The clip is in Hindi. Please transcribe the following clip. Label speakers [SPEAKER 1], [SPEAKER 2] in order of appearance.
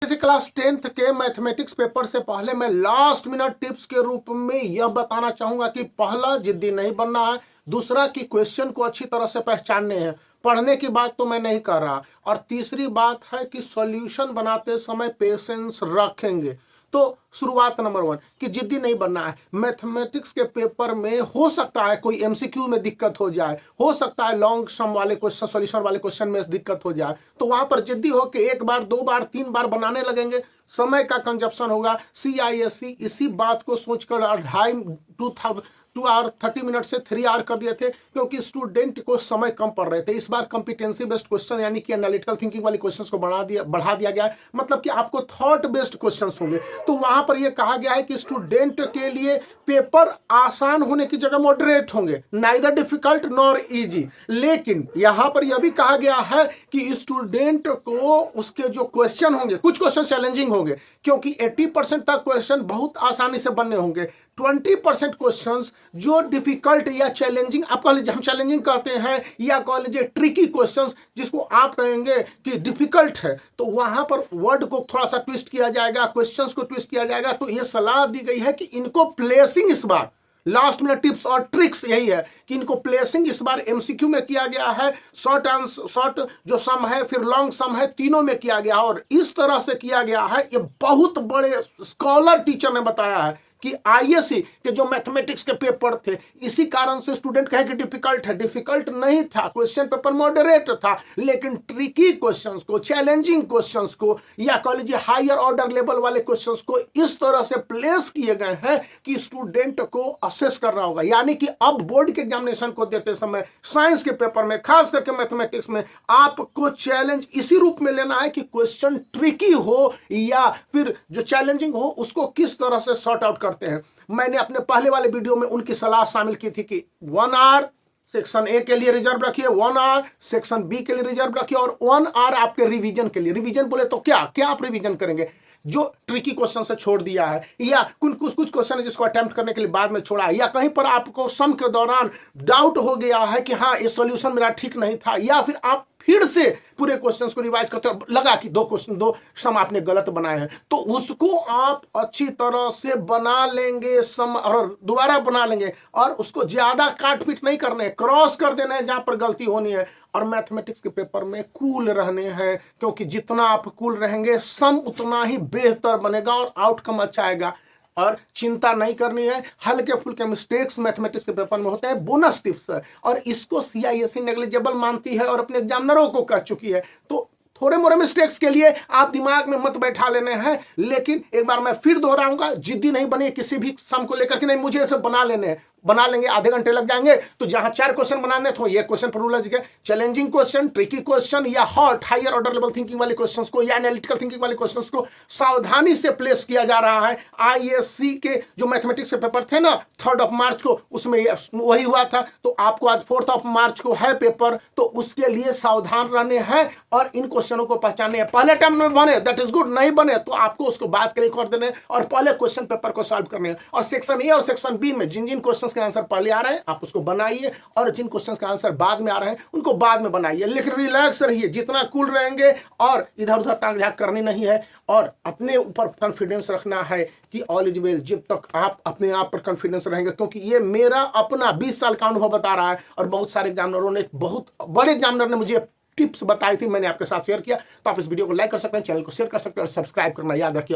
[SPEAKER 1] जैसे क्लास 10th के मैथमेटिक्स पेपर से पहले मैं लास्ट मिनट टिप्स के रूप में यह बताना चाहूंगा कि पहला, जिद्दी नहीं बनना है। दूसरा कि क्वेश्चन को अच्छी तरह से पहचानने हैं, पढ़ने की बात तो मैं नहीं कर रहा। और तीसरी बात है कि सॉल्यूशन बनाते समय पेशेंस रखेंगे। तो शुरुआत नंबर 1 कि जिद्दी नहीं बनना है। मैथमेटिक्स के पेपर में हो सकता है कोई एमसीक्यू में दिक्कत हो जाए, हो सकता है लॉन्ग सम वाले क्वेश्चन, सॉल्यूशन वाले क्वेश्चन में दिक्कत हो जाए, तो वहां पर जिद्दी हो के एक बार, दो बार, तीन बार बनाने लगेंगे, समय का कंजप्शन होगा। CISE इसी बात को सोचकर 2 आवर 30 मिनट से 3 आवर कर दिए थे, क्योंकि स्टूडेंट को समय कम पड़ रहे थे। इस बार कॉम्पिटेंसी बेस्ड क्वेश्चन यानी कि एनालिटिकल थिंकिंग वाले क्वेश्चंस को बढ़ा दिया गया है, मतलब कि आपको थॉट बेस्ड क्वेश्चंस होंगे। तो वहां पर यह कहा गया है कि स्टूडेंट के लिए पेपर आसान होने की जगह मॉडरेट होंगे, नाइदर डिफिकल्ट नॉर इजी। लेकिन यहां पर यह भी कहा गया है कि स्टूडेंट को उसके जो क्वेश्चन होंगे, कुछ क्वेश्चन चैलेंजिंग होंगे, क्योंकि 80% तक क्वेश्चन बहुत आसानी से बनने होंगे। 20% क्वेश्चंस जो डिफिकल्ट या चैलेंजिंग, आप कह लीजिए, हम चैलेंजिंग कहते हैं, या कह लीजिए ट्रिकी क्वेश्चंस, जिसको आप कहेंगे कि डिफिकल्ट है, तो वहां पर वर्ड को थोड़ा सा ट्विस्ट किया जाएगा, क्वेश्चंस को ट्विस्ट किया जाएगा। तो यह सलाह दी गई है कि इनको प्लेसिंग इस बार, लास्ट मिनट टिप्स और ट्रिक्स यही है कि इनको प्लेसिंग इस बार एमसीक्यू में किया गया है, शॉर्ट जो सम है, फिर लॉन्ग सम है, तीनों में किया गया है। और इस तरह से किया गया है, ये बहुत बड़े स्कॉलर टीचर ने बताया है कि ISE के जो मैथमेटिक्स के पेपर थे, इसी कारण से स्टूडेंट कहे कि डिफिकल्ट है। डिफिकल्ट नहीं था, क्वेश्चन पेपर मॉडरेट था, लेकिन ट्रिकी क्वेश्चंस को, चैलेंजिंग क्वेश्चंस को, या कह लीजिए हायर ऑर्डर लेवल वाले क्वेश्चंस को इस तरह से प्लेस किए गए हैं कि स्टूडेंट को असेस करना होगा। यानी कि अब बोर्ड के एग्जामिनेशन को देते समय साइंस के पेपर में, खास करके मैथमेटिक्स में, आपको चैलेंज इसी रूप में लेना है कि क्वेश्चन ट्रिकी हो या फिर जो चैलेंजिंग हो, उसको किस तरह से सॉर्ट आउट करते हैं। मैंने अपने पहले वाले वीडियो में उनकी सलाह शामिल की थी कि 1 आवर सेक्शन ए के लिए रिजर्व रखिए, 1 आवर सेक्शन बी के लिए रिजर्व रखिए, और 1 आवर आपके रिवीजन के लिए। रिवीजन बोले तो क्या क्या आप रिवीजन करेंगे? जो ट्रिकी क्वेश्चन से छोड़ दिया है, या कुछ क्वेश्चन है जिसको अटेम्प्ट करने के लिए बाद में छोड़ा है, या कहीं पर आपको सम के दौरान डाउट हो गया है कि हाँ ये सॉल्यूशन मेरा ठीक नहीं था, या फिर आप फिर से पूरे क्वेश्चंस को रिवाइज करते हो, लगा कि दो सम आपने गलत बनाए हैं, तो उसको आप अच्छी तरह से बना लेंगे सम, और दोबारा बना लेंगे, और उसको ज्यादा काट पीट नहीं करने, क्रॉस कर देना है जहां पर गलती होनी है। और मैथमेटिक्स के पेपर में कूल रहने हैं, क्योंकि जितना आप कूल रहेंगे सम उतना ही बेहतर बनेगा और आउटकम अच्छा आएगा। और चिंता नहीं करनी है, हल्के फुल्के मिस्टेक्स मैथमेटिक्स के पेपर में होते हैं, बोनस टिप्स है, और इसको CISE नेग्लिजिबल मानती है और अपने एग्जामिनरों को कह चुकी है। तो थोड़े मोरे मिस्टेक्स के लिए आप दिमाग में मत बैठा लेने हैं, लेकिन एक बार मैं फिर दोहराऊंगा, जिद्दी नहीं बनिए किसी भी सम को लेकर कि नहीं मुझे इसे बना लेने हैं। बना लेंगे, आधे घंटे लग जाएंगे, तो जहां 4 क्वेश्चन बनाने तो ये क्वेश्चन पर उलझ गए। चैलेंजिंग क्वेश्चन, ट्रिकी क्वेश्चन, या hot higher order level thinking वाले क्वेश्चंस को, या एनालिटिकल थिंकिंग वाले क्वेश्चंस को सावधानी से प्लेस किया जा रहा है। ISE के जो मैथमेटिक्स के पेपर थे ना 3 मार्च को, उसमें वही हुआ था, तो आपको आज 4 मार्च को है पेपर, तो उसके लिए सावधान रहने हैं और इन क्वेश्चनों को पहचानने हैं। पहले टाइम में बने दैट इज गुड, नहीं बने तो आपको उसको बात के लिए कर देने और पहले क्वेश्चन पेपर को सॉल्व करने हैं। और सेक्शन ए और सेक्शन बी में जिन जिन क्वेश्चन के आंसर पहले आ रहे हैं आप उसको बनाइए, और जिन क्वेश्चंस का आंसर बाद में आ रहे हैं उनको बाद में बनाइए। लेकिन रिलैक्स रहिए, जितना कूल रहेंगे, और इधर उधर टांग झाँक करनी नहीं है, और अपने ऊपर कॉन्फिडेंस रखना है कि ऑल इज वेल। जब तक आप अपने आप पर कॉन्फिडेंस रहेंगे, क्योंकि ये मेरा अपना 20 साल का अनुभव बता रहा है, और बहुत सारे एग्जामिनरों ने, बहुत बड़े एग्जामिनर ने मुझे टिप्स बताई थी, मैंने आपके साथ शेयर किया। तो आप इस वीडियो को लाइक कर सकते हैं, चैनल को शेयर कर सकते हैं, और सब्सक्राइब करना याद रखिए।